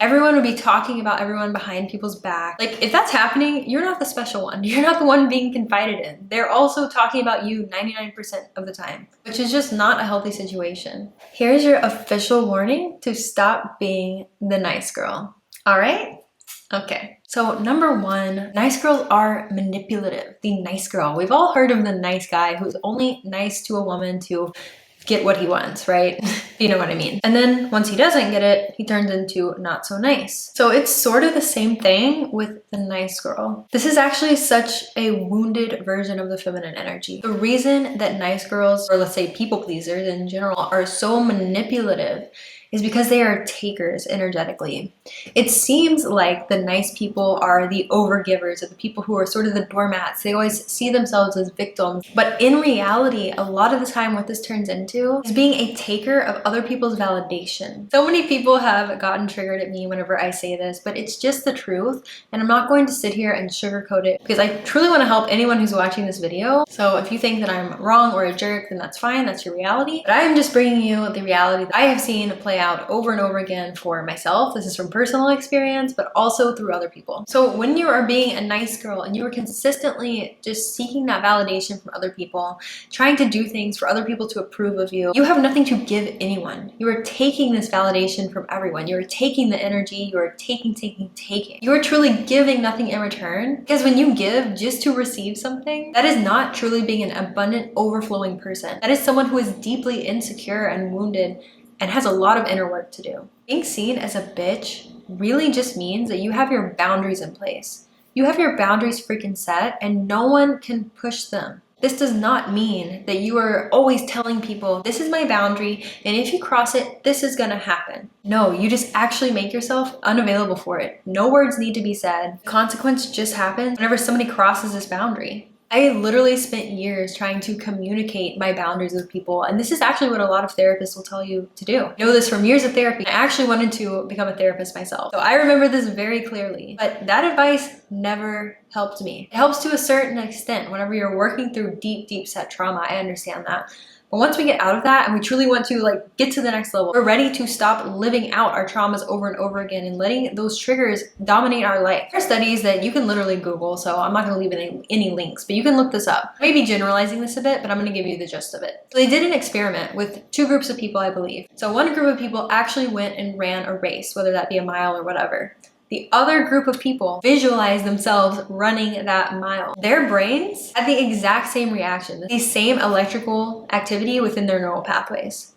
Everyone would be talking about everyone behind people's back. Like, if that's happening, you're not the special one. You're not the one being confided in. They're also talking about you 99% of the time, which is just not a healthy situation. Here's your official warning to stop being the nice girl. All right? Okay. So number one, nice girls are manipulative. The nice girl. We've all heard of the nice guy who's only nice to a woman to get what he wants, right? You know what I mean. And then once he doesn't get it, he turns into not so nice. So it's sort of the same thing with the nice girl. This is actually such a wounded version of the feminine energy. The reason that nice girls, or let's say people pleasers in general, are so manipulative is because they are takers energetically. It seems like the nice people are the overgivers, or the people who are sort of the doormats. They always see themselves as victims. But in reality, a lot of the time what this turns into is being a taker of other people's validation. So many people have gotten triggered at me whenever I say this, but it's just the truth. And I'm not going to sit here and sugarcoat it because I truly want to help anyone who's watching this video. So if you think that I'm wrong or a jerk, then that's fine. That's your reality. But I am just bringing you the reality that I have seen play out over and over again for myself. This is from personal experience, but also through other people. So when you are being a nice girl and you are consistently just seeking that validation from other people, trying to do things for other people to approve of you, you have nothing to give anyone. You are taking this validation from everyone. You are taking the energy, you are taking. You are truly giving nothing in return, because when you give just to receive something, that is not truly being an abundant, overflowing person. That is someone who is deeply insecure and wounded and has a lot of inner work to do. Being seen as a bitch really just means that you have your boundaries in place. You have your boundaries freaking set and no one can push them. This does not mean that you are always telling people, this is my boundary, and if you cross it, this is gonna happen. No, you just actually make yourself unavailable for it. No words need to be said. The consequence just happens whenever somebody crosses this boundary. I literally spent years trying to communicate my boundaries with people, and this is actually what a lot of therapists will tell you to do. I know this from years of therapy. I actually wanted to become a therapist myself, so I remember this very clearly, but that advice never helped me. It helps to a certain extent whenever you're working through deep set trauma. I understand that. But once we get out of that and we truly want to get to the next level, we're ready to stop living out our traumas over and over again and letting those triggers dominate our life. There are studies that you can literally Google, so I'm not going to leave any links, but you can look this up. I may be generalizing this a bit, but I'm going to give you the gist of it. So they did an experiment with two groups of people, I believe. So one group of people actually went and ran a race, whether that be a mile or whatever. The other group of people visualized themselves running that mile. Their brains had the exact same reaction, the same electrical activity within their neural pathways.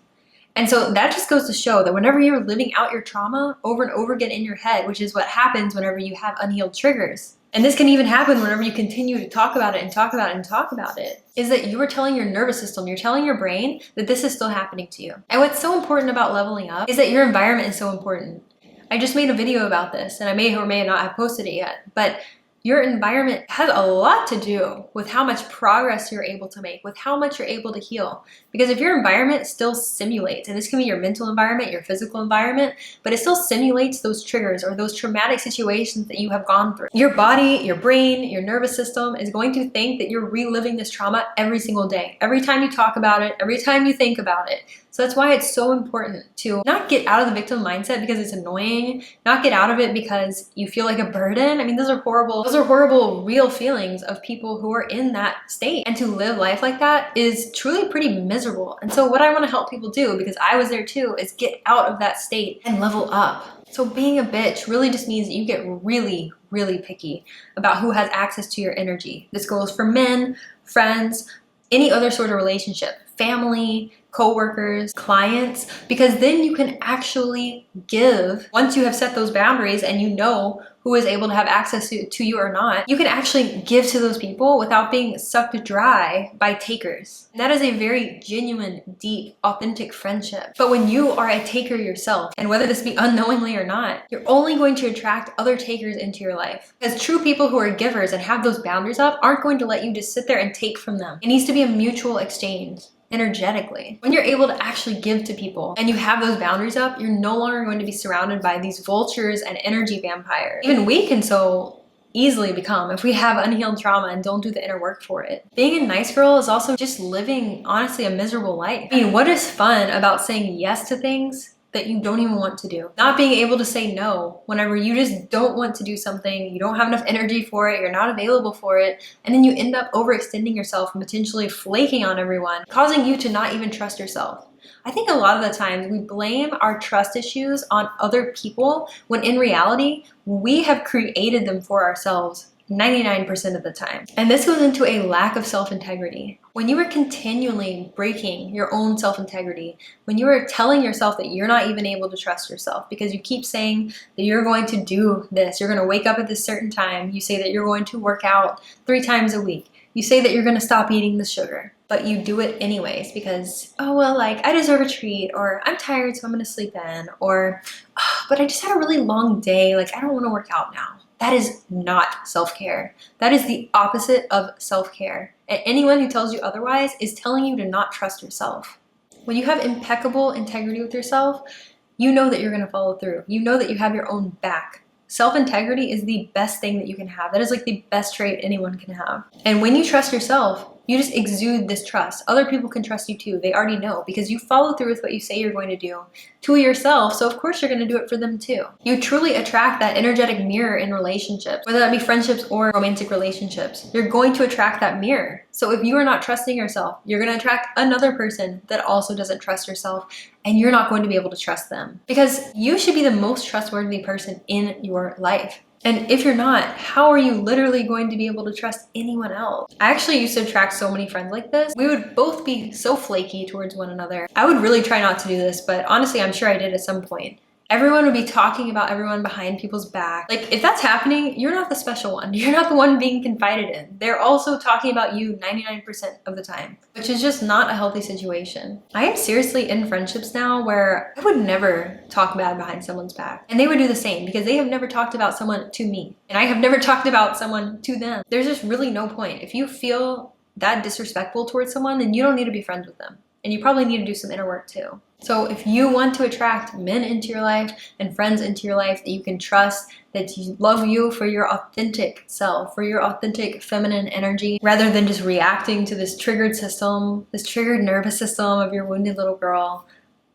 And so that just goes to show that whenever you're living out your trauma over and over again in your head, which is what happens whenever you have unhealed triggers, and this can even happen whenever you continue to talk about it and talk about it and talk about it, is that you are telling your nervous system, you're telling your brain that this is still happening to you. And what's so important about leveling up is that your environment is so important. I just made a video about this and I may or may not have posted it yet, but your environment has a lot to do with how much progress you're able to make, with how much you're able to heal. Because if your environment still simulates, and this can be your mental environment, your physical environment, but it still simulates those triggers or those traumatic situations that you have gone through, your body, your brain, your nervous system is going to think that you're reliving this trauma every single day. Every time you talk about it, every time you think about it. So that's why it's so important to not get out of the victim mindset because it's annoying, not get out of it because you feel like a burden. I mean, those are horrible real feelings of people who are in that state. And to live life like that is truly pretty miserable. And so what I want to help people do, because I was there too, is get out of that state and level up. So being a bitch really just means that you get really picky about who has access to your energy. This goes for men, friends, any other sort of relationship, family, co-workers, clients, because then you can actually give. Once you have set those boundaries and you know who is able to have access to you or not, you can actually give to those people without being sucked dry by takers. And that is a very genuine, deep, authentic friendship. But when you are a taker yourself, and whether this be unknowingly or not, you're only going to attract other takers into your life. Because true people who are givers and have those boundaries up aren't going to let you just sit there and take from them. It needs to be a mutual exchange. Energetically. When you're able to actually give to people and you have those boundaries up, you're no longer going to be surrounded by these vultures and energy vampires. Even we can so easily become if we have unhealed trauma and don't do the inner work for it. Being a nice girl is also just living, honestly, a miserable life. I mean, what is fun about saying yes to things that you don't even want to do. Not being able to say no whenever you just don't want to do something, you don't have enough energy for it, you're not available for it, and then you end up overextending yourself and potentially flaking on everyone, causing you to not even trust yourself. I think a lot of the times we blame our trust issues on other people when in reality, we have created them for ourselves 99% of the time. And this goes into a lack of self-integrity. When you are continually breaking your own self-integrity, when you are telling yourself that you're not even able to trust yourself because you keep saying that you're going to do this, you're going to wake up at this certain time, you say that you're going to work out 3 times a week, you say that you're going to stop eating the sugar, but you do it anyways because, oh, well, like, I deserve a treat, or I'm tired, so I'm going to sleep in, or, oh, but I just had a really long day, like, I don't want to work out now. That is not self-care. That is the opposite of self-care. And anyone who tells you otherwise is telling you to not trust yourself. When you have impeccable integrity with yourself, you know that you're going to follow through. You know that you have your own back. Self-integrity is the best thing that you can have. That is like the best trait anyone can have. And when you trust yourself, you just exude this trust. Other people can trust you too. They already know because you follow through with what you say you're going to do to yourself. So of course you're going to do it for them too. You truly attract that energetic mirror in relationships, whether that be friendships or romantic relationships. You're going to attract that mirror. So if you are not trusting yourself, you're going to attract another person that also doesn't trust yourself, and you're not going to be able to trust them because you should be the most trustworthy person in your life. And if you're not, how are you literally going to be able to trust anyone else? I actually used to attract so many friends like this. We would both be so flaky towards one another. I would really try not to do this, but honestly, I'm sure I did at some point. Everyone would be talking about everyone behind people's back. Like, if that's happening, you're not the special one. You're not the one being confided in. They're also talking about you 99% of the time, which is just not a healthy situation. I am seriously in friendships now where I would never talk bad behind someone's back. And they would do the same because they have never talked about someone to me. And I have never talked about someone to them. There's just really no point. If you feel that disrespectful towards someone, then you don't need to be friends with them. And you probably need to do some inner work too. So if you want to attract men into your life and friends into your life that you can trust, that love you for your authentic self, for your authentic feminine energy, rather than just reacting to this triggered system, this triggered nervous system of your wounded little girl,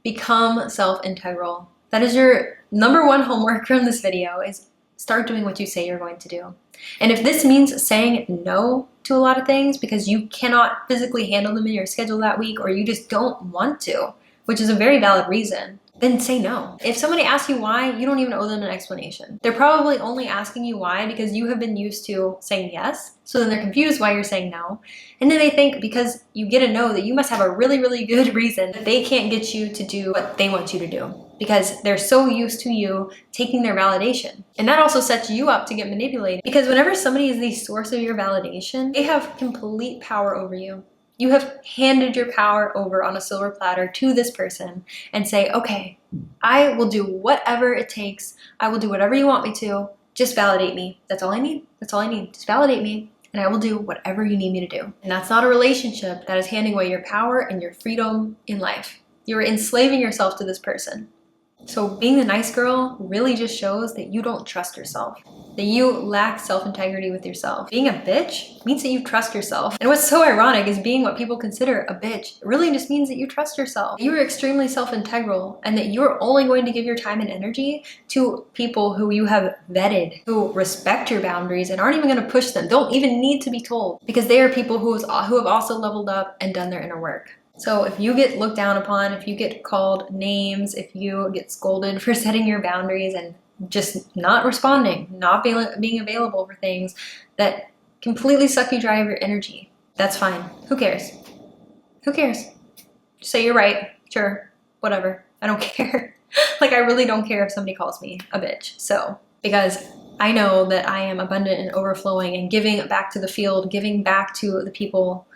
become self-integral. That is your #1 homework from this video, is start doing what you say you're going to do. And if this means saying no to a lot of things because you cannot physically handle them in your schedule that week, or you just don't want to, which is a very valid reason, then say no. If somebody asks you why, you don't even owe them an explanation. They're probably only asking you why because you have been used to saying yes. So then they're confused why you're saying no. And then they think because you get a no that you must have a really, really good reason that they can't get you to do what they want you to do because they're so used to you taking their validation. And that also sets you up to get manipulated because whenever somebody is the source of your validation, they have complete power over you. You have handed your power over on a silver platter to this person and say, okay, I will do whatever it takes. I will do whatever you want me to. Just validate me. That's all I need. That's all I need. Just validate me and I will do whatever you need me to do. And that's not a relationship. That is handing away your power and your freedom in life. You're enslaving yourself to this person. So being the nice girl really just shows that you don't trust yourself, that you lack self-integrity with yourself. Being a bitch means that you trust yourself. And what's so ironic is being what people consider a bitch really just means that you trust yourself. You are extremely self-integral and that you're only going to give your time and energy to people who you have vetted, who respect your boundaries and aren't even going to push them, don't even need to be told, because they are people who have also leveled up and done their inner work. So if you get looked down upon, if you get called names, if you get scolded for setting your boundaries and just not responding, not being available for things that completely suck you dry of your energy, that's fine. Who cares? Who cares? Just say you're right. Sure. Whatever. I don't care. Like, I really don't care if somebody calls me a bitch. So, because I know that I am abundant and overflowing and giving back to the field, giving back to the people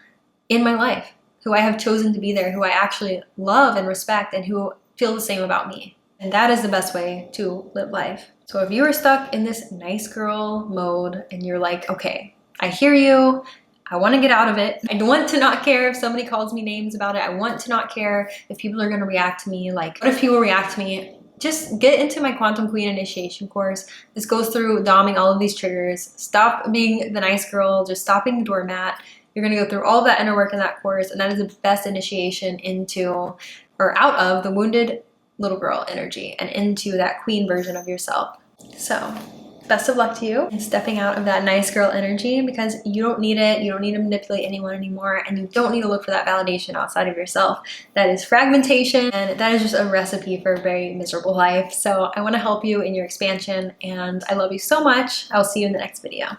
in my life who I have chosen to be there, who I actually love and respect, and who feel the same about me. And that is the best way to live life. So if you are stuck in this nice girl mode and you're like, okay, I hear you, I want to get out of it. I want to not care if somebody calls me names about it. I want to not care if people are going to react to me. Like, what if people react to me? Just get into my Quantum Queen initiation course. This goes through doming all of these triggers. Stop being the nice girl, just stop being the doormat. You're going to go through all of that inner work in that course, and that is the best initiation into or out of the wounded little girl energy and into that queen version of yourself. So best of luck to you in stepping out of that nice girl energy, because you don't need it. You don't need to manipulate anyone anymore, and you don't need to look for that validation outside of yourself. That is fragmentation, and that is just a recipe for a very miserable life. So I want to help you in your expansion, and I love you so much. I'll see you in the next video.